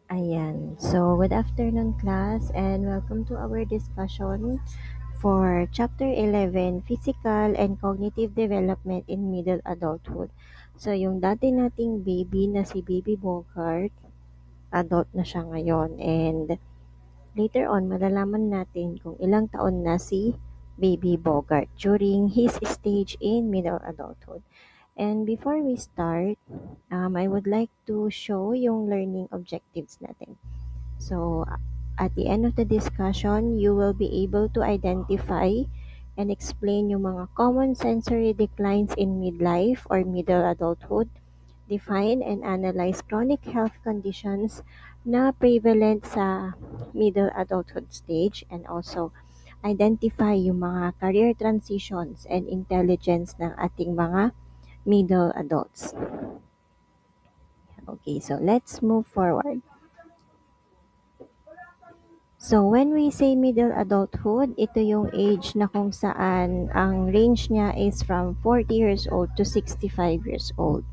Ayan. So, good afternoon, class, and welcome to our discussion for Chapter 11, Physical and Cognitive Development in Middle Adulthood. So, yung dati nating baby na si Baby Bogart, adult na siya ngayon. And later on, malalaman natin kung ilang taon na si Baby Bogart during his stage in middle adulthood. And before we start, I would like to show yung learning objectives natin. So, at the end of the discussion, you will be able to identify and explain yung mga common sensory declines in midlife or middle adulthood, define and analyze chronic health conditions na prevalent sa middle adulthood stage, and also identify yung mga career transitions and intelligence ng ating mga middle adults. Okay, so let's move forward. So, when we say middle adulthood, ito yung age na kung saan ang range niya is from 40 years old to 65 years old.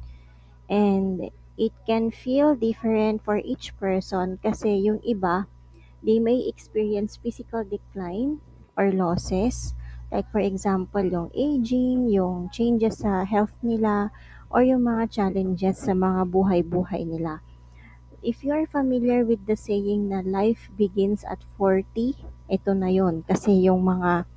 And it can feel different for each person kasi yung iba, they may experience physical decline or losses. Like for example, yung aging, yung changes sa health nila, or yung mga challenges sa mga buhay-buhay nila. If you are familiar with the saying na life begins at 40, ito na yon. Kasi yung mga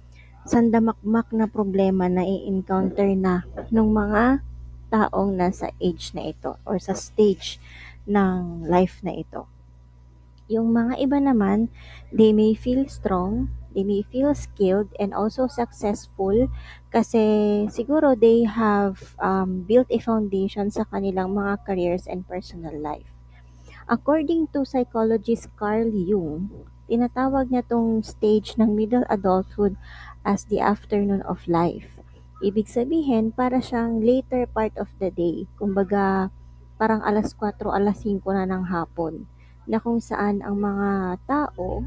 sandamakmak na problema na i-encounter na ng mga taong nasa age na ito or sa stage ng life na ito. Yung mga iba naman, they may feel strong, they may feel skilled and also successful kasi siguro they have built a foundation sa kanilang mga careers and personal life. According to psychologist Carl Jung, tinatawag niya tong stage ng middle adulthood as the afternoon of life. Ibig sabihin, para siyang later part of the day. Kumbaga, parang alas 4, alas 5 na ng hapon. Na kung saan ang mga tao,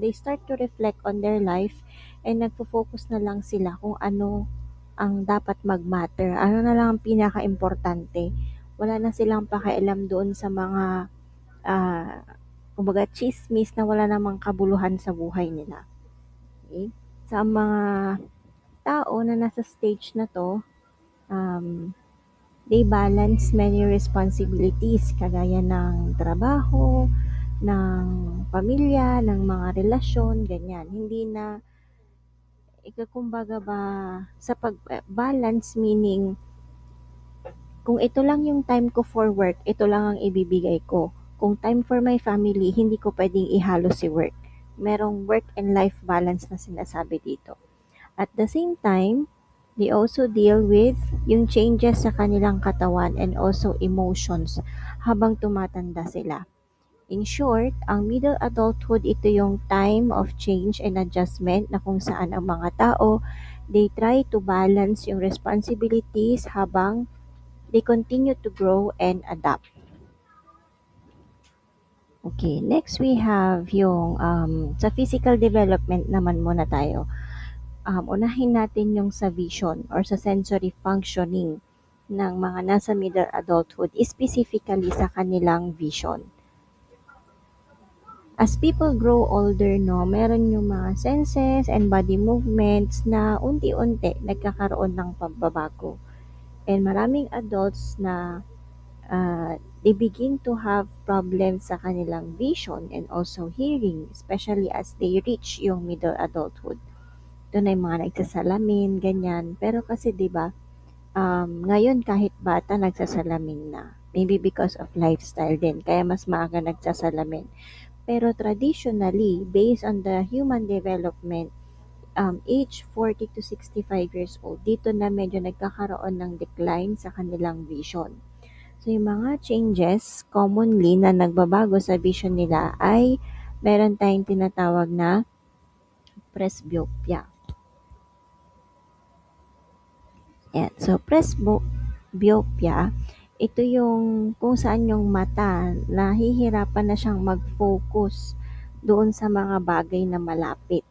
they start to reflect on their life and nagfo-focus na lang sila kung ano ang dapat mag-matter. Ano na lang ang pinaka-importante. Wala na silang pakialam doon sa mga kumbaga tsismis na wala namang kabuluhan sa buhay nila. Okay? Sa mga tao na nasa stage na to, um, they balance many responsibilities kagaya ng trabaho, ng pamilya, ng mga relasyon, ganyan. Hindi na, kumbaga ba, sa pag-balance meaning, kung ito lang yung time ko for work, ito lang ang ibibigay ko. Kung time for my family, hindi ko pwedeng ihalo si work. Merong work and life balance na sinasabi dito. At the same time, they also deal with yung changes sa kanilang katawan and also emotions habang tumatanda sila. In short, ang middle adulthood, ito yung time of change and adjustment na kung saan ang mga tao, they try to balance yung responsibilities habang they continue to grow and adapt. Okay, next we have yung sa physical development naman muna tayo. Unahin natin yung sa vision or sa sensory functioning ng mga nasa middle adulthood, specifically sa kanilang vision. As people grow older, no, meron yung mga senses and body movements na unti-unti nagkakaroon ng pagbabago. And maraming adults na they begin to have problems sa kanilang vision and also hearing, especially as they reach yung middle adulthood. Ito na yung mga nagsasalamin, ganyan. Pero kasi 'di ba, ngayon kahit bata nagsasalamin na. Maybe because of lifestyle din, kaya mas maaga nagsasalamin. Pero traditionally, based on the human development, age 40 to 65 years old, dito na medyo nagkakaroon ng decline sa kanilang vision. So, yung mga changes commonly na nagbabago sa vision nila ay meron tayong tinatawag na presbyopia. Yan. So, presbyopia, ito yung kung saan yung mata nahihirapan na siyang mag-focus doon sa mga bagay na malapit.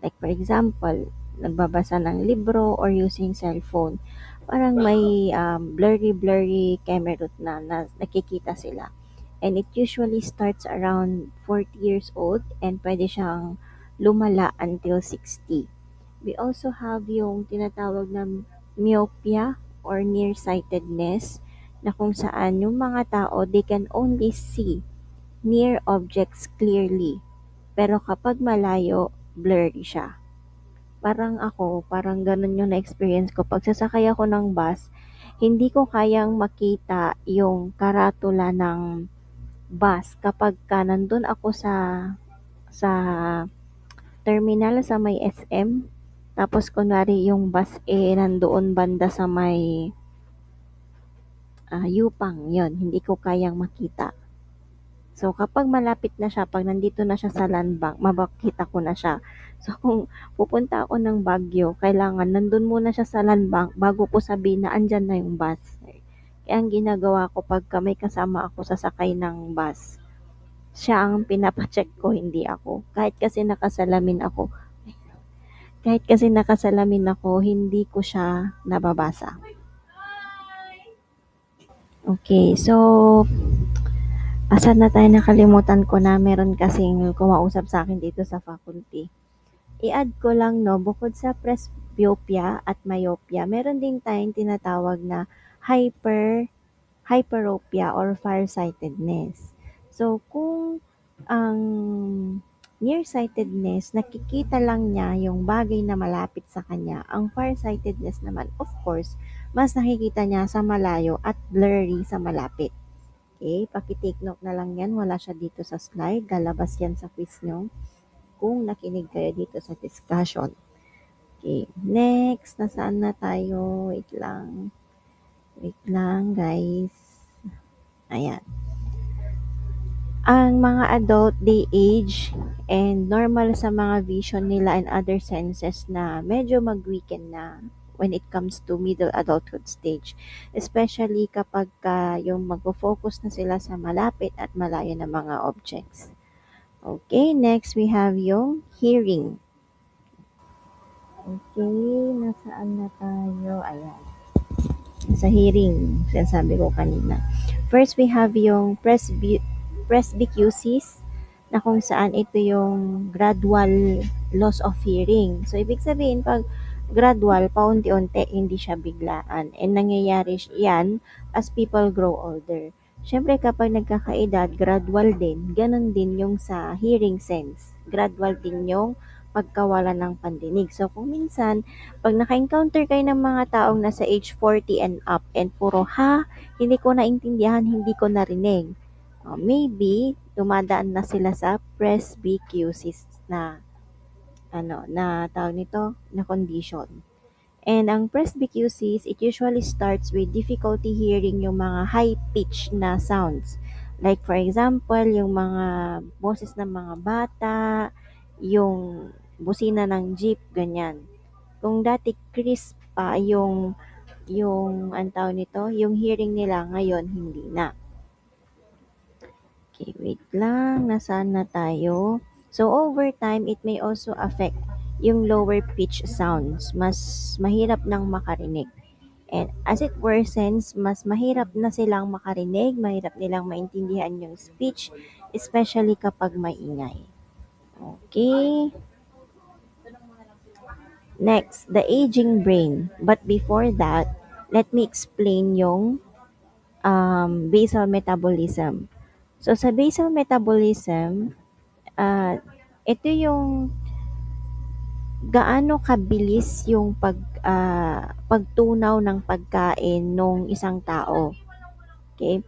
Like for example, nagbabasa ng libro or using cellphone. Parang may blurry camera na nakikita sila. and it usually starts around 40 years old and pwede siyang lumala until 60. We also have yung tinatawag na myopia or nearsightedness na kung saan yung mga tao, they can only see near objects clearly. Pero kapag malayo, blurry siya. Parang ako, parang ganun yung na-experience ko. Pag sasakay ako ng bus, hindi ko kayang makita yung karatula ng bus kapag ka nandun ako sa terminal sa may SM. Tapos kunwari yung bus nandoon banda sa may Yupang, yon hindi ko kayang makita. So kapag malapit na siya, pag nandito na siya sa land bank, mabakita ko na siya. So kung pupunta ako ng Baguio, kailangan nandun muna siya sa land bank bago ko sabihin na andyan na yung bus. Kaya ang ginagawa ko pag may kasama ako sasakay ng bus, siya ang pinapa-check ko, hindi ako. Kahit kasi nakasalamin ako, hindi ko siya nababasa. Okay, so asan na tayo, nakalimutan ko na meron kasing kumausap sa akin dito sa faculty. I-add ko lang 'no, bukod sa presbyopia at myopia, meron din tayong tinatawag na hyperopia or farsightedness. So kung ang nearsightedness, nakikita lang niya yung bagay na malapit sa kanya. Ang farsightedness naman, of course, mas nakikita niya sa malayo at blurry sa malapit. Okay, paki-take note na lang yan. Wala siya dito sa slide. Lalabas yan sa quiz nyo kung nakinig kayo dito sa discussion. Okay, next. Nasaan na tayo? Wait lang. Wait lang, guys. Ayan. Ang mga adult, they age and normal sa mga vision nila and other senses na medyo mag-weaken na when it comes to middle adulthood stage. Especially kapag yung mag-focus na sila sa malapit at malayo na mga objects. Okay, next we have yung hearing. Okay, nasaan na tayo? Ayan. Sa hearing, sinasabi ko kanina. First, we have yung presbycusis na kung saan ito yung gradual loss of hearing. So, ibig sabihin, pag gradual, paunti-unti, hindi siya biglaan. And nangyayari yan as people grow older. Siyempre, kapag nagkakaedad, gradual din. Ganon din yung sa hearing sense. Gradual din yung pagkawala ng pandinig. So, kung minsan, pag naka-encounter kayo ng mga taong nasa age 40 and up and puro ha, hindi ko naintindihan, hindi ko narinig. Maybe dumadaan na sila sa presbycusis na na tawag nito na condition. And ang presbycusis, it usually starts with difficulty hearing yung mga high pitch na sounds. Like for example, yung mga boses ng mga bata, yung busina ng jeep, ganyan. Kung dati crisp pa yung ang tawag nito, yung hearing nila ngayon hindi na. Okay, wait lang, nasaan na tayo? So over time, it may also affect yung lower pitch sounds. Mas mahirap nang makarinig. And as it worsens, mas mahirap na silang makarinig, mahirap nilang maintindihan yung speech, especially kapag maingay. Okay. Next, the aging brain. But before that, let me explain yung basal metabolism. So sa basal metabolism, ito yung gaano kabilis yung pagtunaw ng pagkain nung isang tao. Okay?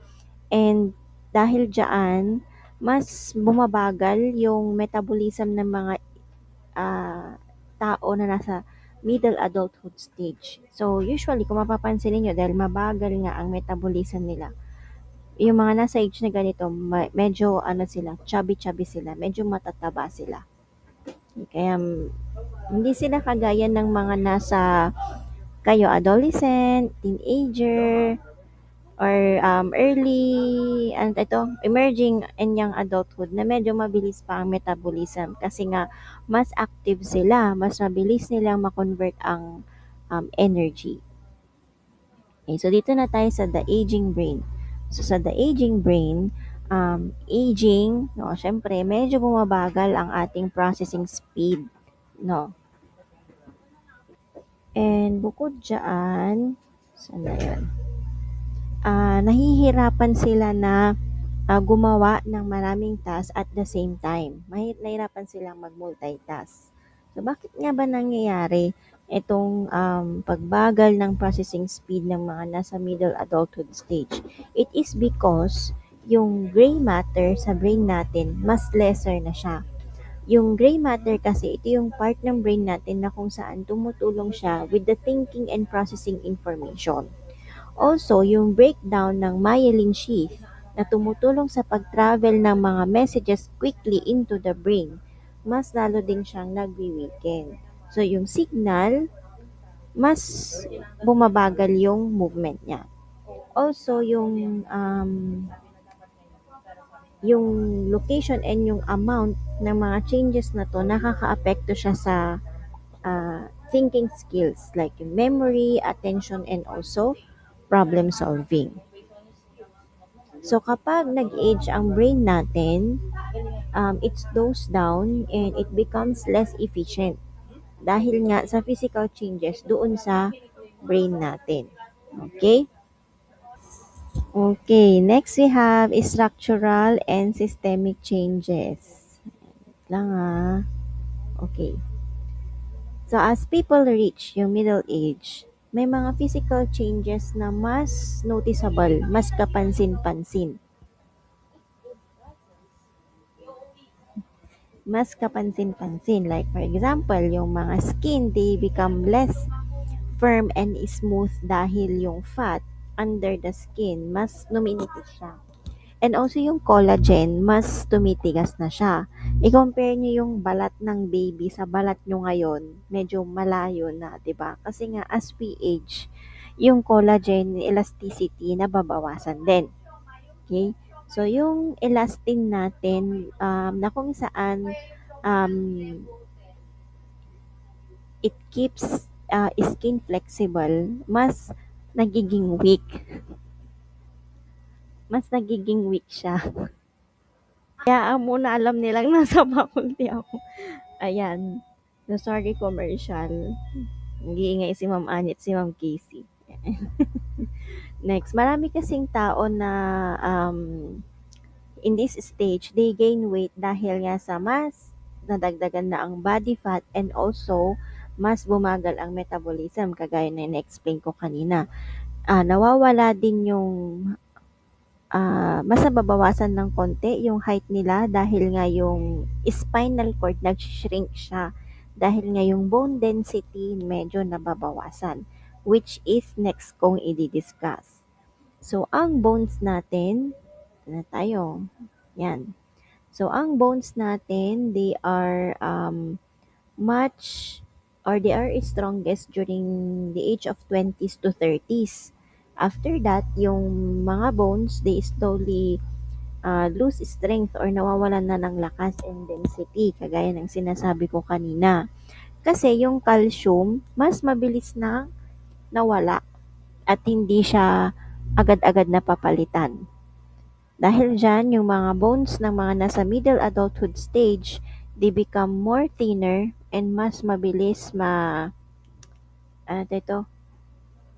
And dahil diyan, mas bumabagal yung metabolism ng mga tao na nasa middle adulthood stage. So usually, kung mapapansin niyo dahil mabagal nga ang metabolism nila, yung mga nasa age na ganito, medyo sila, chubby-chubby sila, medyo matataba sila. Kaya hindi sila kagaya ng mga nasa kayo adolescent, teenager, or early and ito emerging and young adulthood na medyo mabilis pa ang metabolism kasi nga mas active sila, mas mabilis nilang ma-convert ang energy. Okay, so dito na tayo sa the aging brain. So sa the aging brain, aging, no, syempre medyo bumabagal ang ating processing speed, no? And bukod diyan, saan na yun? Nahihirapan sila na gumawa ng maraming task at the same time. Nahihirapan silang mag-multitask. So, bakit nga ba nangyayari itong pagbagal ng processing speed ng mga nasa middle adulthood stage? It is because yung gray matter sa brain natin, mas lesser na siya. Yung gray matter kasi, ito yung part ng brain natin na kung saan tumutulong siya with the thinking and processing information. Also, yung breakdown ng myelin sheath na tumutulong sa pag-travel ng mga messages quickly into the brain, mas lalo din siyang nagwi-weaken. So, yung signal, mas bumabagal yung movement niya. Also, yung location and yung amount ng mga changes na to, nakaka-apekto siya sa thinking skills like yung memory, attention, and also problem solving. So kapag nag-age ang brain natin, it slows down and it becomes less efficient dahil nga sa physical changes doon sa brain natin. Okay? Okay, next we have structural and systemic changes. Lang ah. Okay. So as people reach yung middle age, may mga physical changes na mas noticeable, mas kapansin-pansin. Mas kapansin-pansin. Like for example, yung mga skin, they become less firm and smooth dahil yung fat under the skin, mas numinipis siya. And also yung collagen, mas tumitigas na siya. I-compare niyo yung balat ng baby sa balat nyo ngayon, medyo malayo na, 'di ba? Kasi nga as we age, yung collagen elasticity nababawasan din. Okay? So yung elastin natin na kung saan um, it keeps skin flexible, nagiging weak. Mas nagiging weak siya. Kaya muna alam nilang nasa faculty ako. Ayan. So, sorry commercial. Nag-iingay si Ma'am Anit, si Ma'am Casey. Next, marami kasing tao na in this stage, they gain weight dahil nga sa mas nadagdagan na ang body fat and also mas bumagal ang metabolism kagaya na na-explain ko kanina. Nawawala din yung mas nababawasan ng konti yung height nila dahil nga yung spinal cord nag-shrink siya dahil nga yung bone density medyo nababawasan, which is next kong i-discuss. So, ang bones natin, na tayo, yan. So, ang bones natin, they are much or they are strongest during the age of 20s to 30s. After that, yung mga bones, they slowly lose strength or nawawalan na ng lakas and density, kagaya ng sinasabi ko kanina. Kasi yung calcium, mas mabilis na nawala at hindi siya agad-agad na papalitan. Dahil dyan, yung mga bones ng mga nasa middle adulthood stage, they become more thinner and mas mabilis ito,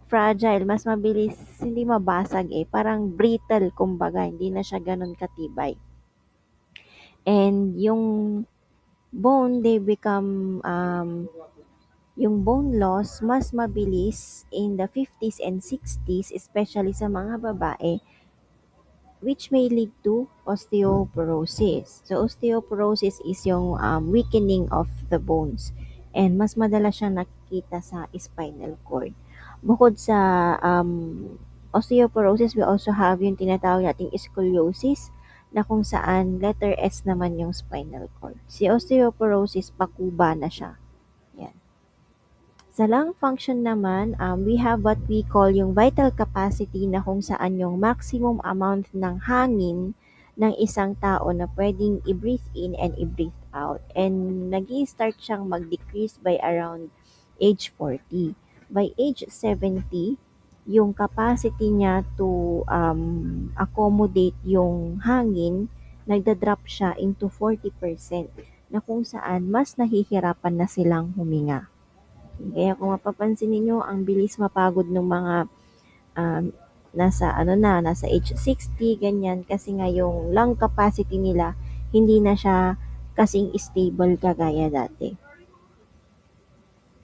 fragile, mas mabilis, hindi mabasag parang brittle kumbaga, hindi na siya ganun katibay. And yung bone loss mas mabilis in the 50s and 60s, especially sa mga babae, which may lead to osteoporosis. So, osteoporosis is yung weakening of the bones. And mas madalas siyang nakikita sa spinal cord. Bukod sa osteoporosis, we also have yung tinatawag nating scoliosis na kung saan letter S naman yung spinal cord. Si osteoporosis, pakuba na siya. Yan. Sa lung function naman, we have what we call yung vital capacity na kung saan yung maximum amount ng hangin ng isang tao na pwedeng i-breathe in and i-breathe out. And nag-i-start siyang mag-decrease by around age 40. By age 70, yung capacity niya to accommodate yung hangin, nagda-drop siya into 40% na kung saan mas nahihirapan na silang huminga. Kaya kung mapapansin ninyo, ang bilis mapagod ng mga um, nasa age 60, ganyan, kasi nga yung lung capacity nila, hindi na siya kasing stable kagaya dati.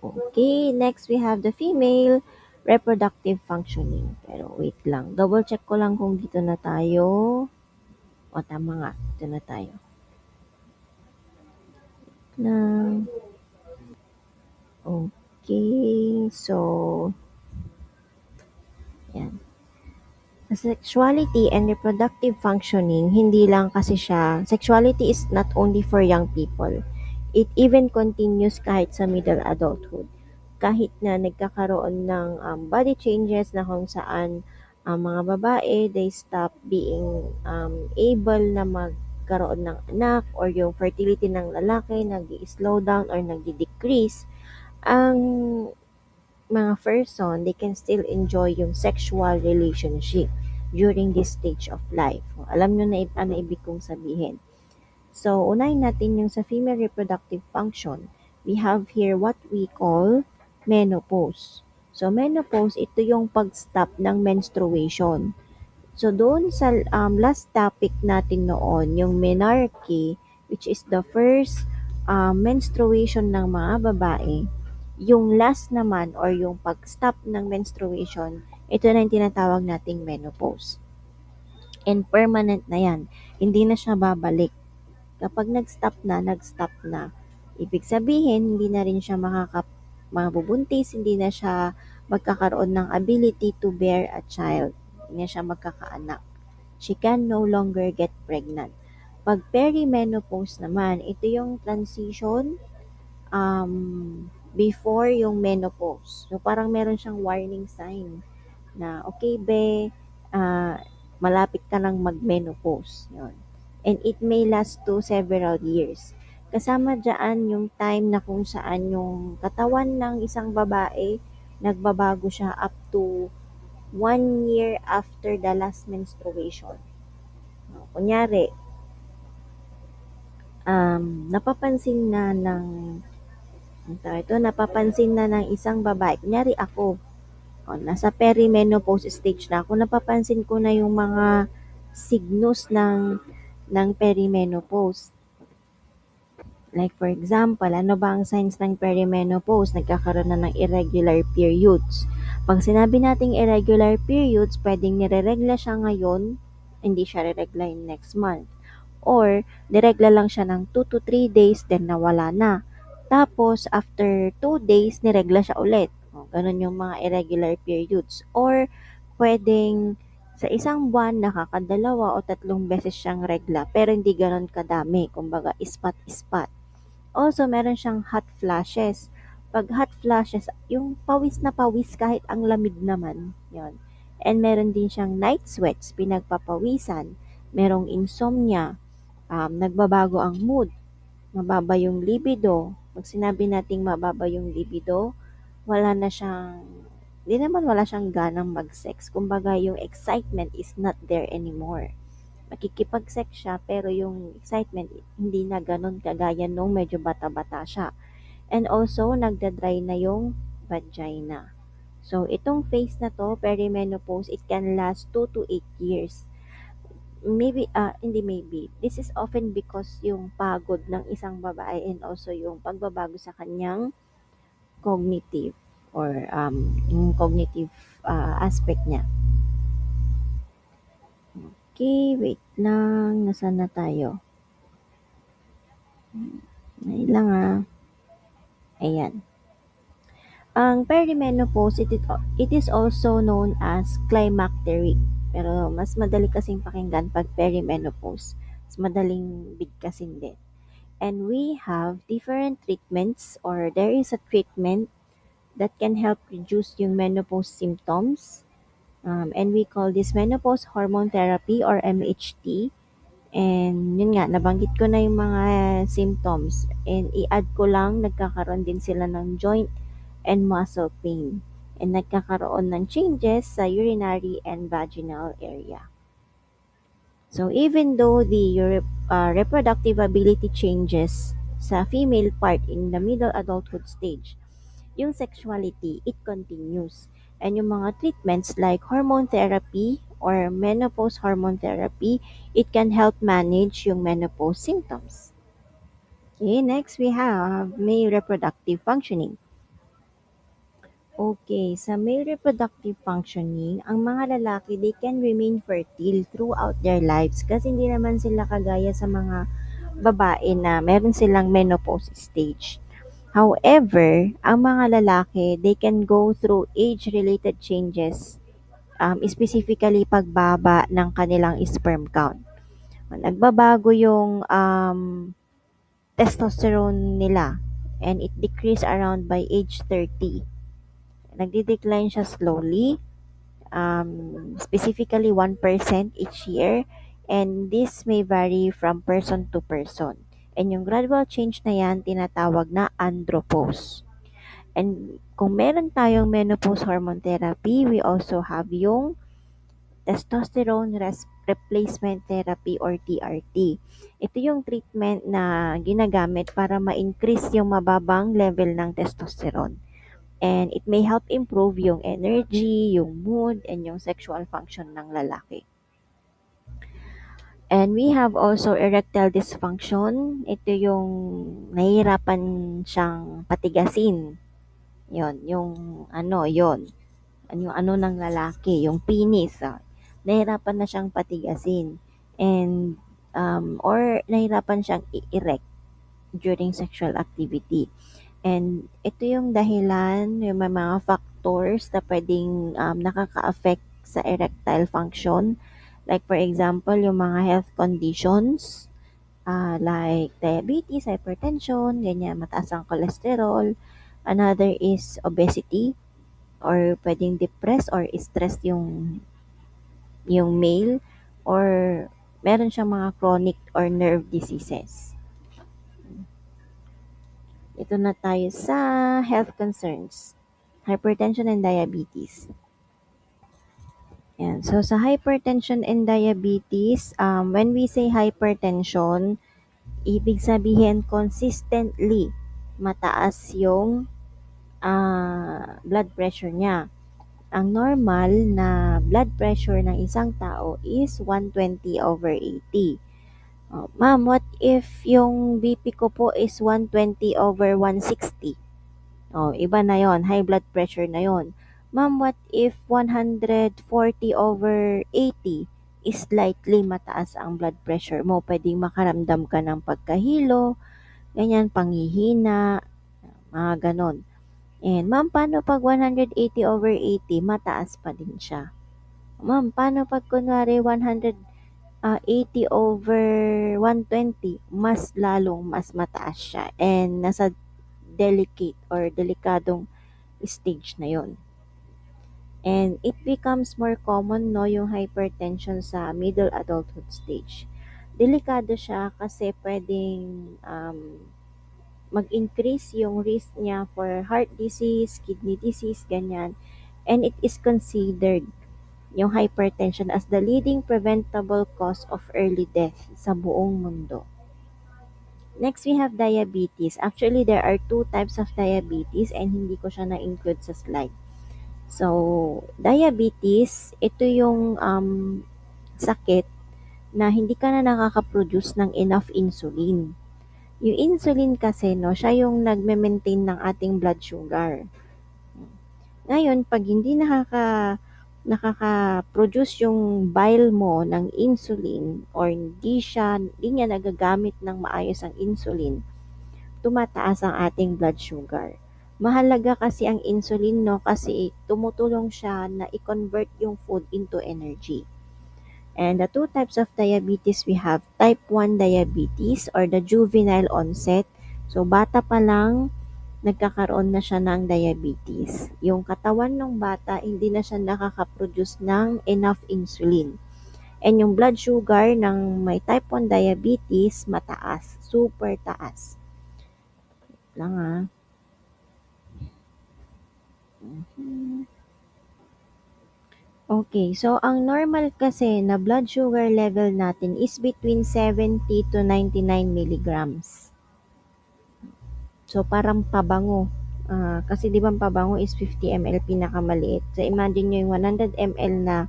Okay, next we have the female reproductive functioning. Pero wait lang, double check ko lang kung dito na tayo. O tama nga, dito na tayo. Na, okay, so, yan. Sa sexuality and reproductive functioning, hindi lang kasi siya, sexuality is not only for young people. It even continues kahit sa middle adulthood. Kahit na nagkakaroon ng body changes na kung saan ang mga babae, they stop being able na magkaroon ng anak, or yung fertility ng lalaki nag-slow down or nag-decrease, ang mga person, they can still enjoy yung sexual relationship during this stage of life. Alam nyo na ano ibig kong sabihin. So, unahin natin yung sa female reproductive function. We have here what we call menopause. So, menopause, ito yung pag-stop ng menstruation. So, doon sa last topic natin noon, yung menarche, which is the first menstruation ng mga babae, yung last naman or yung pag-stop ng menstruation, ito na yung tinatawag nating menopause. And permanent na yan. Hindi na siya babalik. Kapag nag-stop na, nag-stop na. Ibig sabihin, hindi na rin siya mabubuntis, hindi na siya magkakaroon ng ability to bear a child. Hindi na siya magkakaanak. She can no longer get pregnant. Pag perimenopause naman, ito yung transition before yung menopause. So, parang meron siyang warning sign na, okay, be, malapit ka ng mag-menopause. Yun. And it may last to several years. Kasama dyan yung time na kung saan yung katawan ng isang babae, nagbabago siya up to 1 year after the last menstruation. No, kunyari, napapansin na ng napapansin na ng isang babae, kunyari ako, nasa perimenopause stage na ako, napapansin ko na yung mga signos ng perimenopause. Like for example, ano ba ang signs ng perimenopause? Nagkakaroon na ng irregular periods. Pag sinabi nating irregular periods, pwedeng nireregla siya ngayon, hindi siya reregla in next month. Or, niregla lang siya ng 2 to 3 days, then nawala na. Tapos, after 2 days, niregla siya ulit. Ganun yung mga irregular periods. Or, pwedeng sa isang buwan, nakakadalawa o 3 beses siyang regla, pero hindi ganun kadami. Kumbaga, ispat-ispat. Also, meron siyang hot flashes. Pag hot flashes, yung pawis na pawis kahit ang lamig naman. Yon. And meron din siyang night sweats, pinagpapawisan. Merong insomnia, nagbabago ang mood, mababa yung libido. Pag sinabi nating mababa yung libido, wala na siyang, hindi naman wala siyang ganang mag-sex. Kumbaga, yung excitement is not there anymore. Makikipag-sex siya, pero yung excitement, hindi na ganun kagaya nung medyo bata-bata siya. And also, nagda-dry na yung vagina. So, itong phase na to, perimenopause, it can last 2 to 8 years. Maybe, hindi maybe. This is often because yung pagod ng isang babae and also yung pagbabago sa kanyang cognitive or yung cognitive aspect niya. Okay, wait lang. Nasaan na tayo? Ngayon lang Ayan. Ang perimenopause, it is also known as climacteric. Pero mas madali kasing pakinggan pag perimenopause. Mas madaling bigkasin din. And we have different treatments, or there is a treatment that can help reduce yung menopause symptoms. And we call this menopause hormone therapy, or MHT. And yun nga, nabanggit ko na yung mga symptoms. And i-add ko lang, nagkakaroon din sila ng joint and muscle pain. and nagkakaroon ng changes sa urinary and vaginal area. So even though the reproductive ability changes sa female part in the middle adulthood stage, yung sexuality, it continues. And yung mga treatments like hormone therapy or menopause hormone therapy, it can help manage yung menopause symptoms. Okay, next we have male reproductive functioning. Okay, sa male reproductive functioning, ang mga lalaki, they can remain fertile throughout their lives kasi hindi naman sila kagaya sa mga babae na meron silang menopause stage. However, ang mga lalaki, they can go through age-related changes, specifically pagbaba ng kanilang sperm count. Nagbabago yung testosterone nila and it decrease around by age 30. Nagde-decline siya slowly, specifically 1% each year, and this may vary from person to person. And yung gradual change na yan, tinatawag na andropause. And kung meron tayong menopause hormone therapy, we also have yung testosterone replacement therapy or TRT. Ito yung treatment na ginagamit para ma-increase yung mababang level ng testosterone. And it may help improve yung energy, yung mood, and yung sexual function ng lalaki. And we have also erectile dysfunction. Ito yung nahihirapan siyang patigasin. Yon. Yung ano ng lalaki, yung penis. Nahirapan na siyang patigasin. And, or nahirapan siyang i-erect during sexual activity. And ito yung dahilan, yung may mga factors na pwedeng nakaka-affect sa erectile function. Like for example, yung mga health conditions, like diabetes, hypertension, ganyan, mataas ang cholesterol. Another is obesity, or pwedeng depressed or stressed yung male, or meron siyang mga chronic or nerve diseases. Ito na tayo sa health concerns. Hypertension and diabetes. Yan. So, sa hypertension and diabetes, when we say hypertension, ibig sabihin consistently mataas yung blood pressure niya. Ang normal na blood pressure ng isang tao is 120/80. Oh, ma'am, what if yung BP ko po is 120/160? Oh, iba na yon, high blood pressure na yon. Ma'am, what if 140/80 is slightly mataas ang blood pressure mo? Pwedeng makaramdam ka ng pagkahilo, ganyan, panghihina, mga ganon. And ma'am, paano pag 180/80, mataas pa din siya? Ma'am, paano pag kunwari 180/120, mas mataas siya and nasa delikadong stage na yon. And it becomes more common, no, yung hypertension sa middle adulthood stage. Delikado siya kasi pwedeng mag-increase yung risk niya for heart disease, kidney disease, ganyan. And it is considered yung hypertension as the leading preventable cause of early death sa buong mundo. Next, we have diabetes. Actually, there are two types of diabetes and hindi ko siya na-include sa slide. So, diabetes, ito yung sakit na hindi ka na nakaka-produce ng enough insulin. Yung insulin kasi, no, siya yung nagme-maintain ng ating blood sugar. Ngayon, pag hindi nakaka-produce yung bile mo ng insulin or hindi niya nagagamit ng maayos ang insulin, tumataas ang ating blood sugar. Mahalaga kasi ang insulin, no, kasi tumutulong siya na i-convert yung food into energy. And the two types of diabetes we have, type 1 diabetes or the juvenile onset. So bata pa lang nagkakaroon na siya ng diabetes. Yung katawan ng bata hindi na siya nakaka-produce ng enough insulin. And yung blood sugar ng may type 1 diabetes mataas, super taas. Lang Mhm. Okay, so ang normal kasi na blood sugar level natin is between 70 to 99 milligrams. So, parang pabango. Kasi 'di ba ang pabango is 50 ml pinakamaliit. So, imagine nyo yung 100 ml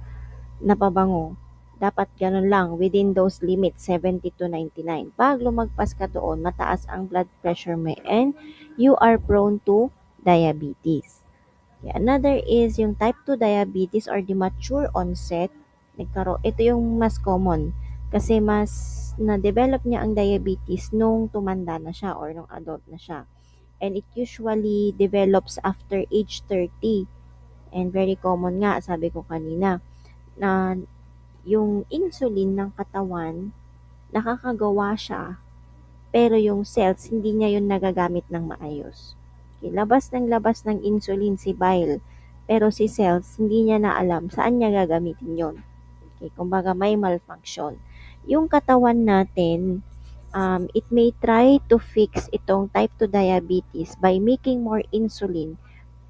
na pabango. Dapat ganun lang, within those limits, 70 to 99. Pag lumagpas ka doon, mataas ang blood pressure mo and you are prone to diabetes. Okay, another is yung type 2 diabetes or the mature onset. Ito yung mas common kasi mas na-develop niya ang diabetes nung tumanda na siya or nung adult na siya. And it usually develops after age 30. And very common nga, sabi ko kanina, na yung insulin ng katawan, nakakagawa siya, pero yung cells, hindi niya yun nagagamit ng maayos. Okay, labas ng insulin si bile, pero si cells, hindi niya na alam saan niya gagamitin yon. Okay, kumbaga may malfunction. Yung katawan natin, it may try to fix itong type 2 diabetes by making more insulin,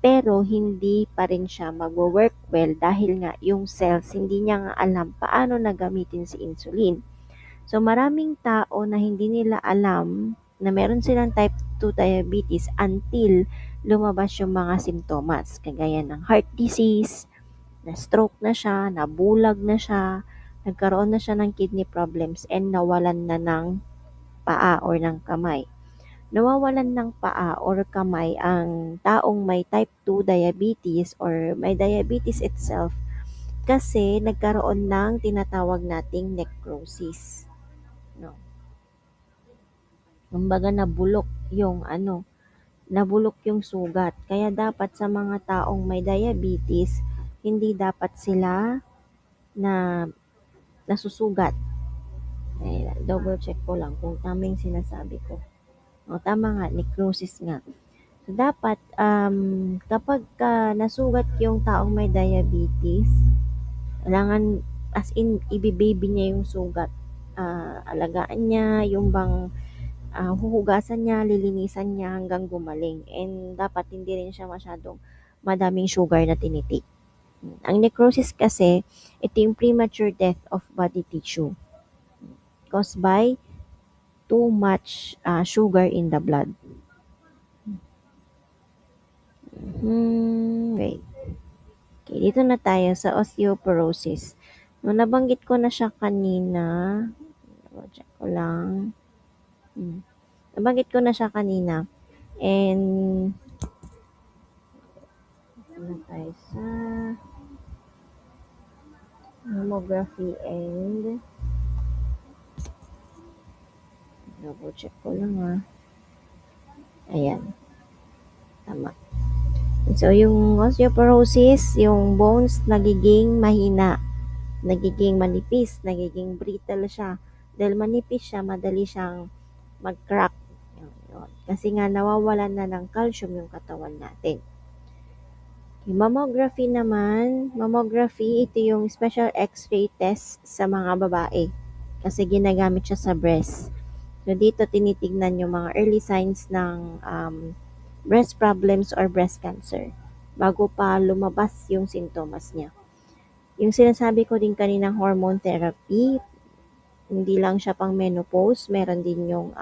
pero hindi pa rin siya magwo-work well dahil nga yung cells hindi niya nga alam paano na gamitin si insulin. So maraming tao na hindi nila alam na meron silang type 2 diabetes until lumabas yung mga simptomas kagaya ng heart disease, na stroke na siya, nabulag na siya, nagkaroon na siya ng kidney problems and nawalan na ng paa or ng kamay. Nawawalan ng paa or kamay ang taong may type 2 diabetes or may diabetes itself kasi nagkaroon ng tinatawag nating necrosis. No? Kumbaga nabulok yung sugat. Kaya dapat sa mga taong may diabetes, hindi dapat sila na nasusugat. Double check ko lang kung tama yung sinasabi ko. O, tama nga, necrosis nga. So, dapat, kapag nasugat yung taong may diabetes, kailangan, as in, ibibaby niya yung sugat. Alagaan niya, yung bang huhugasan niya, lilinisan niya hanggang gumaling. And dapat hindi rin siya masyadong madaming sugar na tinitik. Ang necrosis kasi, ito yung premature death of body tissue caused by too much sugar in the blood. Wait. Okay, dito na tayo sa osteoporosis. No, nabanggit ko na siya kanina. Check ko lang. Nabanggit ko na siya kanina. And, na tayo sa mammography and double check ko lang Ayan, tama. So, yung osteoporosis, yung bones nagiging mahina, nagiging manipis, nagiging brittle siya. Dahil manipis siya, madali siyang mag-crack. Yun. Kasi nga nawawalan na ng calcium yung katawan natin. Okay, mammography, ito yung special x-ray test sa mga babae. Kasi ginagamit siya sa breast. So, dito tinitignan yung mga early signs ng breast problems or breast cancer bago pa lumabas yung sintomas niya. Yung sinasabi ko din kaninang hormone therapy, hindi lang siya pang menopause, meron din yung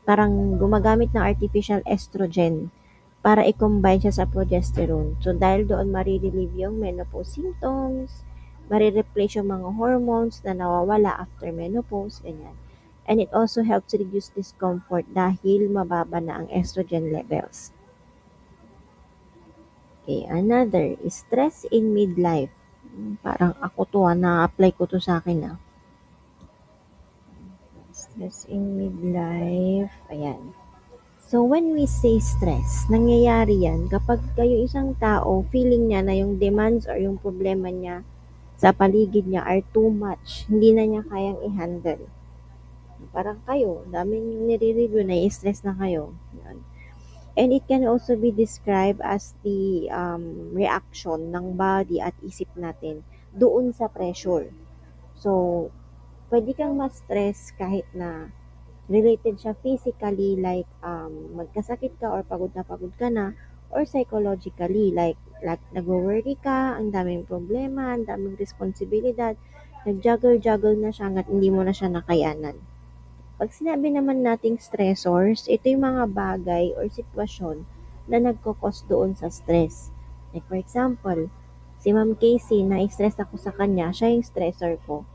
parang gumagamit ng artificial estrogen para i-combine siya sa progesterone. So dahil doon marirelieve yung menopause symptoms, marireplace yung mga hormones na nawawala after menopause, ganyan. And it also helps reduce discomfort dahil mababa na ang estrogen levels. Okay, another is stress in midlife. Parang ako to na-apply ko to sa akin Stress in midlife, ayan. So, when we say stress, nangyayari yan kapag kayo isang tao, feeling niya na yung demands or yung problema niya sa paligid niya are too much. Hindi na niya kayang i-handle. Parang kayo, dami yung nire-review, na-stress na kayo. Yan. And it can also be described as the reaction ng body at isip natin doon sa pressure. So, pwede kang ma-stress kahit na related siya physically like magkasakit ka or pagod na or psychologically, like nagwo-worry ka, ang daming problema, ang daming responsibilidad, nag-juggle-juggle na siya hangga't hindi mo na siya nakayanan. Pag sinabi naman nating stressors, ito yung mga bagay or sitwasyon na nagko-cause doon sa stress. Like for example, si Ma'am Casey, na-stress ako sa kanya, siya yung stressor ko.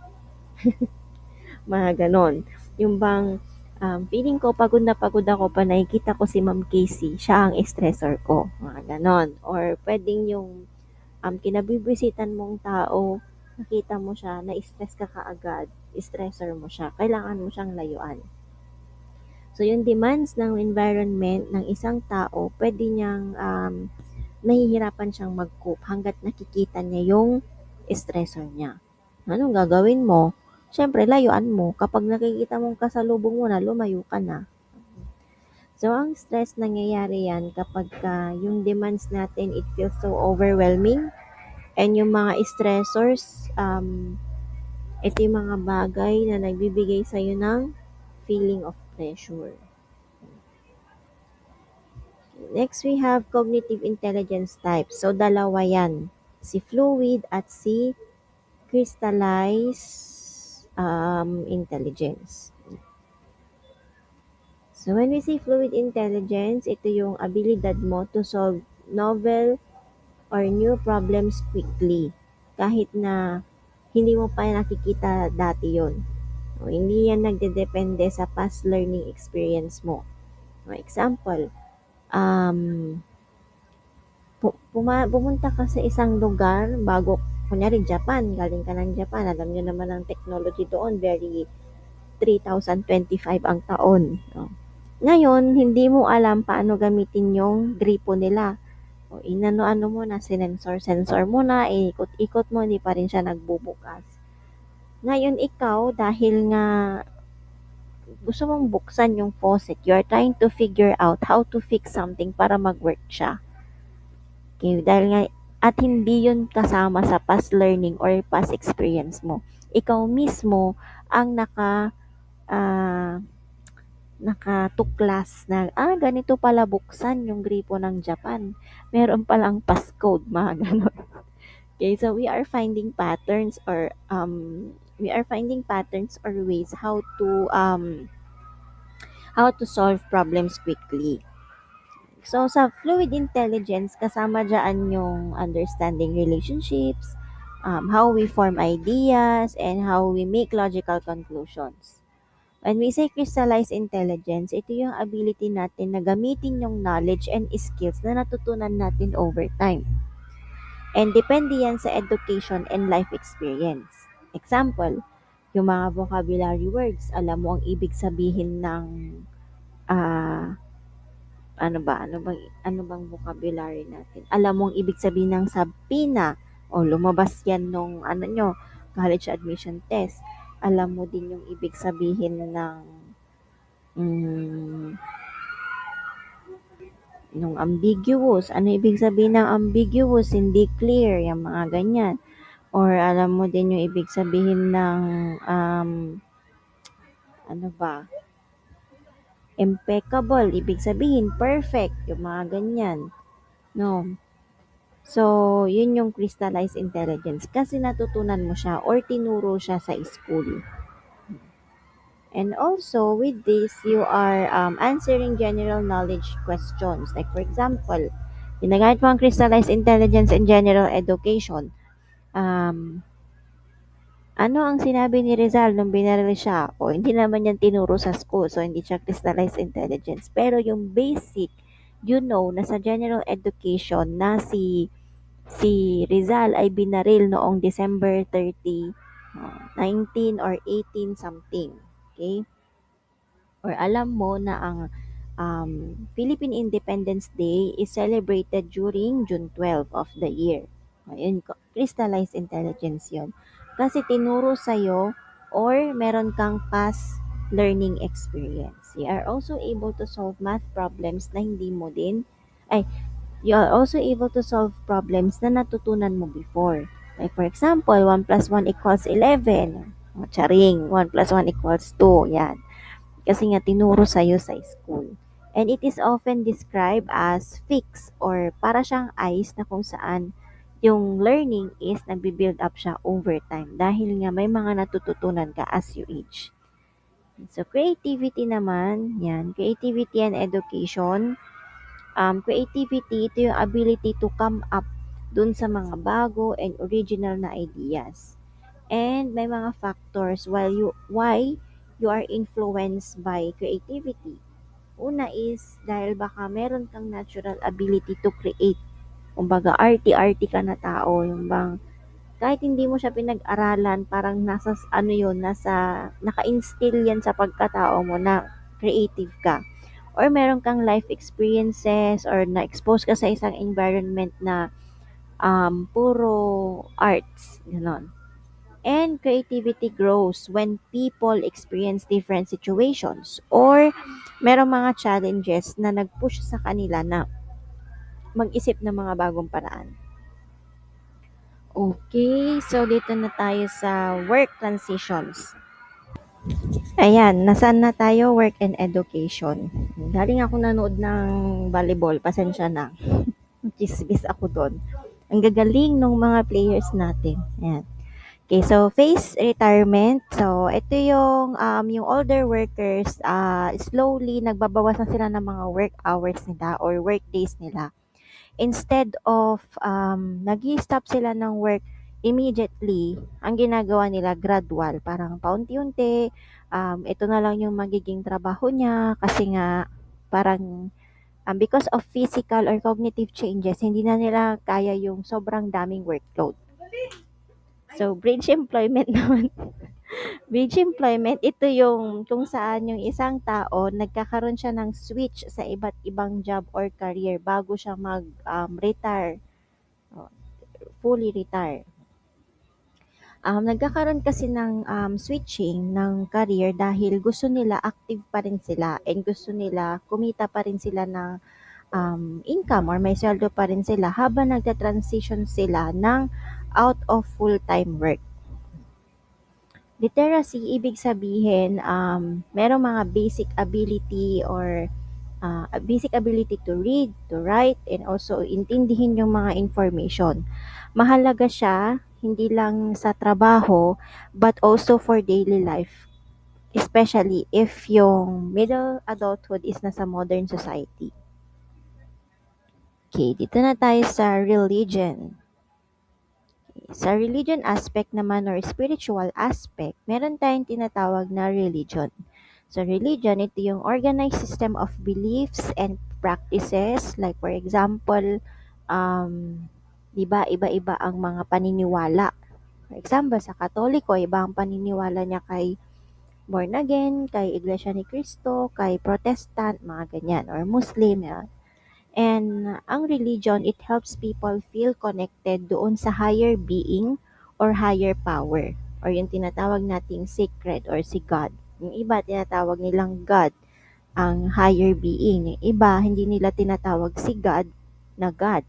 Mga ganon. Yung bang feeling ko pagod na pagod ako pa nakikita ko si Ma'am Casey, siya ang stressor ko. Mga ganon. Or pwedeng yung kinabibisitan mong tao, nakita mo siya, na-stress ka kaagad, stressor mo siya. Kailangan mo siyang layuan. So, yung demands ng environment ng isang tao, pwede niyang nahihirapan siyang mag-cope hanggat nakikita niya yung stressor niya. Anong gagawin mo? Siyempre, layuan mo. Kapag nakikita mong kasalubong mo na, lumayo ka na. So, ang stress nangyayari yan kapag yung demands natin, it feels so overwhelming. And yung mga stressors, ito yung mga bagay na nagbibigay sa'yo ng feeling of pressure. Next, we have cognitive intelligence types. So, dalawa yan. Si fluid at si crystallized intelligence. So, when we say fluid intelligence, ito yung abilidad mo to solve novel or new problems quickly. Kahit na hindi mo pa nakikita dati yon. O, hindi yan nagdedepende sa past learning experience mo. For example, um, pumunta ka sa isang lugar bago, kunyari Japan, galing ka ng Japan, alam nyo naman ang technology doon, very 3025 ang taon. No? Ngayon, hindi mo alam paano gamitin yung gripo nila. O inano-ano mo na, sinensor-sensor mo na, ikot-ikot mo, hindi pa rin siya nagbubukas. Ngayon, ikaw, dahil nga gusto mong buksan yung faucet, you're trying to figure out how to fix something para mag-work siya. Okay, dahil nga at hindi yun kasama sa past learning or past experience mo. Ikaw mismo ang ah, nakatuklas na, ganito pala buksan yung gripo ng Japan. Meron palang passcode, mga ganon. Okay, so we are finding patterns or ways how to solve problems quickly. So, sa fluid intelligence, kasama dyan yung understanding relationships, how we form ideas, and how we make logical conclusions. When we say crystallized intelligence, ito yung ability natin na gamitin yung knowledge and skills na natutunan natin over time. And depende yan sa education and life experience. Example, yung mga vocabulary words, alam mo ang ibig sabihin ng ah ano bang vocabulary natin? Alam mo ang ibig sabihin ng sabina o lumabas yan nung college admission test. Alam mo din yung ibig sabihin ng mm, nung ambiguous. Ano ibig sabihin ng ambiguous? Hindi clear, yung mga ganyan. Or alam mo din yung ibig sabihin ng ano ba? Impeccable, ibig sabihin perfect, yung mga ganyan. No. So, yun yung crystallized intelligence kasi natutunan mo siya or tinuro siya sa school. And also, with this, you are answering general knowledge questions. Like, for example, ginagamit mo ang crystallized intelligence in general education. Ano ang sinabi ni Rizal nung binaril siya? O, hindi naman yan tinuro sa school, so hindi siya crystallized intelligence. Pero yung basic, na sa general education na si Rizal ay binaril noong December 30, 19 or 18 something. Okay? Or alam mo na ang Philippine Independence Day is celebrated during June 12 of the year. Ayun, crystallized intelligence yon. Kasi tinuro sa'yo or meron kang past learning experience. You are also able to solve math problems na hindi mo din, ay, you are also able to solve problems na natutunan mo before. Like for example, 1 plus 1 equals 11. O, charing, 1 plus 1 equals 2. Yan. Kasi nga tinuro sa'yo sa school. And it is often described as fixed or para siyang ice na kung saan yung learning is nagbi-build up siya over time dahil nga may mga natututunan ka as you age. So, creativity naman, yan, creativity and education. Creativity, ito yung ability to come up dun sa mga bago and original na ideas. And may mga factors why you are influenced by creativity. Una is dahil baka meron kang natural ability to create. Kumbaga, arty-arty ka na tao. Yung bang, kahit hindi mo siya pinag-aralan, parang nasa, naka-instill yan sa pagkatao mo na creative ka. Or meron kang life experiences or na-expose ka sa isang environment na puro arts. Ganon. And creativity grows when people experience different situations or merong mga challenges na nag-push sa kanila na mag-isip ng mga bagong paraan. Okay, so dito na tayo sa work transitions. Ayan, nasaan na tayo? Work and education. Galing ako nanood ng volleyball, pasensya na. Chismis ako doon. Ang gagaling ng mga players natin. Ayan. Okay, so phase retirement. So, ito yung older workers, slowly nagbabawas na sila ng mga work hours nila or work days nila. Instead of nag-stop sila ng work immediately, ang ginagawa nila gradual, parang paunti-unti, ito na lang yung magiging trabaho niya kasi nga parang because of physical or cognitive changes, hindi na nila kaya yung sobrang daming workload. So, bridge employment naman. Bridge employment, ito yung kung saan yung isang tao nagkakaroon siya ng switch sa iba't ibang job or career bago siya mag-retire, fully retire. Nagkakaroon kasi ng switching ng career dahil gusto nila active pa rin sila and gusto nila kumita pa rin sila ng income or may sweldo pa rin sila habang nagta-transition sila ng out of full-time work. Literacy, ibig sabihin, merong mga basic ability or basic ability to read, to write, and also intindihin yung mga information. Mahalaga siya, hindi lang sa trabaho, but also for daily life. Especially if yung middle adulthood is nasa modern society. Okay, dito na tayo sa religion. Sa religion aspect naman or spiritual aspect, meron tayong tinatawag na religion. So religion, ito yung organized system of beliefs and practices. Like for example, di ba iba-iba ang mga paniniwala. For example, sa Katoliko, iba ang paniniwala niya kay born again, kay Iglesia ni Cristo, kay Protestant, mga ganyan, or Muslim. Yan. And ang religion, it helps people feel connected doon sa higher being or higher power or yung tinatawag nating sacred or si God. Yung iba, tinatawag nilang God, ang higher being. Yung iba, hindi nila tinatawag si God na God.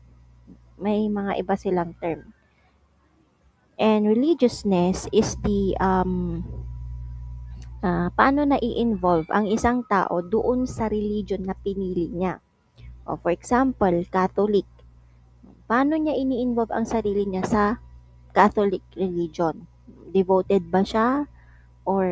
May mga iba silang term. And religiousness is the paano na i-involve ang isang tao doon sa religion na pinili niya. O for example, Catholic. Paano niya ini-involve ang sarili niya sa Catholic religion? Devoted ba siya? Or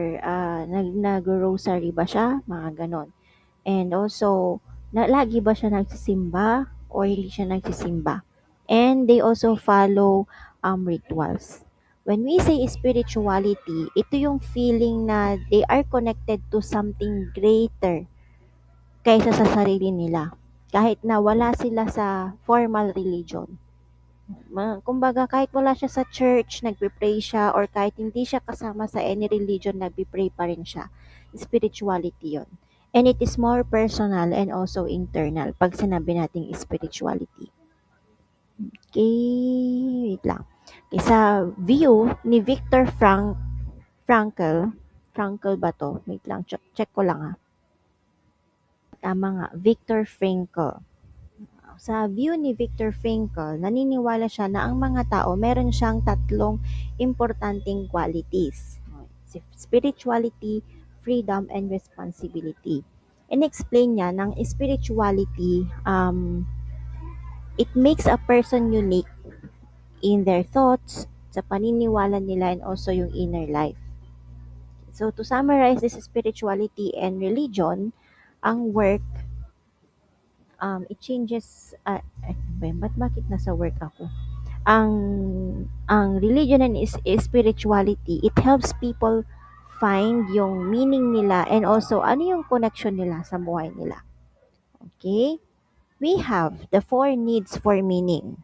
nag-rosary ba siya? Mga ganon. And also, lagi ba siya nagsisimba? Or hindi siya nagsisimba? And they also follow rituals. When we say spirituality, ito yung feeling na they are connected to something greater kaysa sa sarili nila. Kahit na wala sila sa formal religion. Kumbaga kahit wala siya sa church, nagpe-pray siya or kahit hindi siya kasama sa any religion, nagpe-pray pa rin siya. Spirituality 'yon. And it is more personal and also internal pag sinabi nating spirituality. Okay, wait lang. Okay, sa view ni Viktor Frankl, Frankl ba to? Wait lang, check ko lang ha. Tama nga, Viktor Frankl. Sa view ni Viktor Frankl, naniniwala siya na ang mga tao meron siyang tatlong importanteng qualities. Spirituality, freedom, and responsibility. In-explain niya ng spirituality, it makes a person unique in their thoughts, sa paniniwala nila, and also yung inner life. So to summarize this spirituality and religion, ang work, it changes, ba't bakit nasa work ako? Ang, ang religion and spirituality, it helps people find yung meaning nila and also ano yung connection nila sa buhay nila. Okay? We have the four needs for meaning.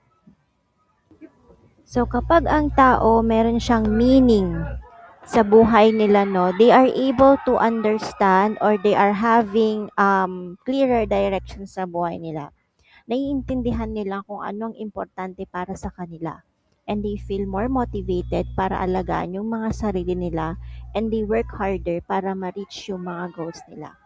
So kapag ang tao meron siyang meaning sa buhay nila, no, they are able to understand or they are having clearer direction sa buhay nila. Naiintindihan nila kung anong importante para sa kanila. And they feel more motivated para alagaan yung mga sarili nila and they work harder para ma-reach yung mga goals nila.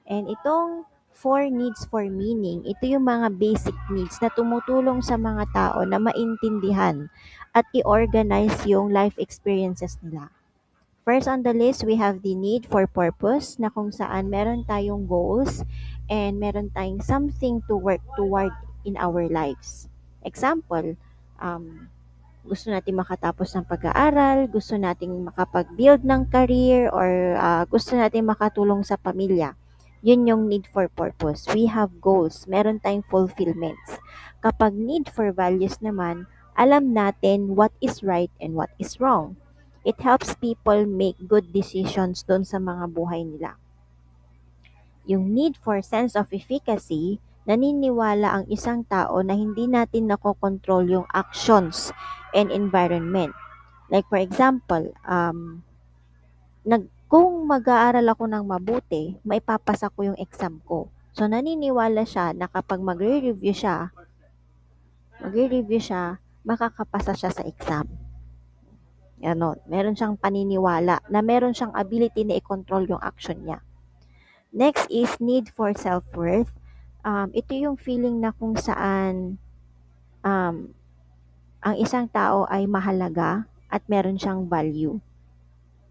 And itong four needs for meaning, ito yung mga basic needs na tumutulong sa mga tao na maintindihan at i-organize yung life experiences nila. First on the list, we have the need for purpose na kung saan meron tayong goals and meron tayong something to work toward in our lives. Example, gusto natin makatapos ng pag-aaral, gusto nating makapag-build ng career, or gusto nating makatulong sa pamilya. Yun yung need for purpose. We have goals. Meron tayong fulfillments. Kapag need for values naman, alam natin what is right and what is wrong. It helps people make good decisions doon sa mga buhay nila. Yung need for sense of efficacy, naniniwala ang isang tao na hindi natin nakokontrol yung actions and environment. Like for example, kung mag-aaral ako ng mabuti, maipapasa ko yung exam ko. So naniniwala siya na kapag magre-review siya, makakapasa siya sa exam. Ganon. Meron siyang paniniwala na meron siyang ability na i-control yung action niya. Next is need for self-worth. Ito yung feeling na kung saan ang isang tao ay mahalaga at meron siyang value.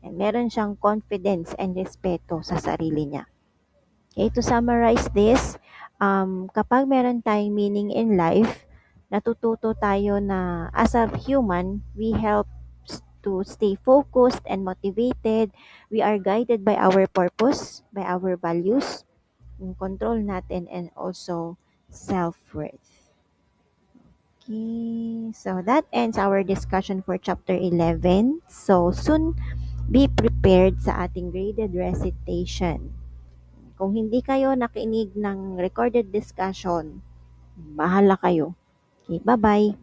And meron siyang confidence and respeto sa sarili niya. Okay, to summarize this, kapag meron tayong meaning in life, natututo tayo na as a human, we help to stay focused and motivated. We are guided by our purpose, by our values, yung control natin, and also self-worth. Okay, so that ends our discussion for chapter 11. So soon, be prepared sa ating graded recitation. Kung hindi kayo nakinig ng recorded discussion, bahala kayo. Okay, bye-bye.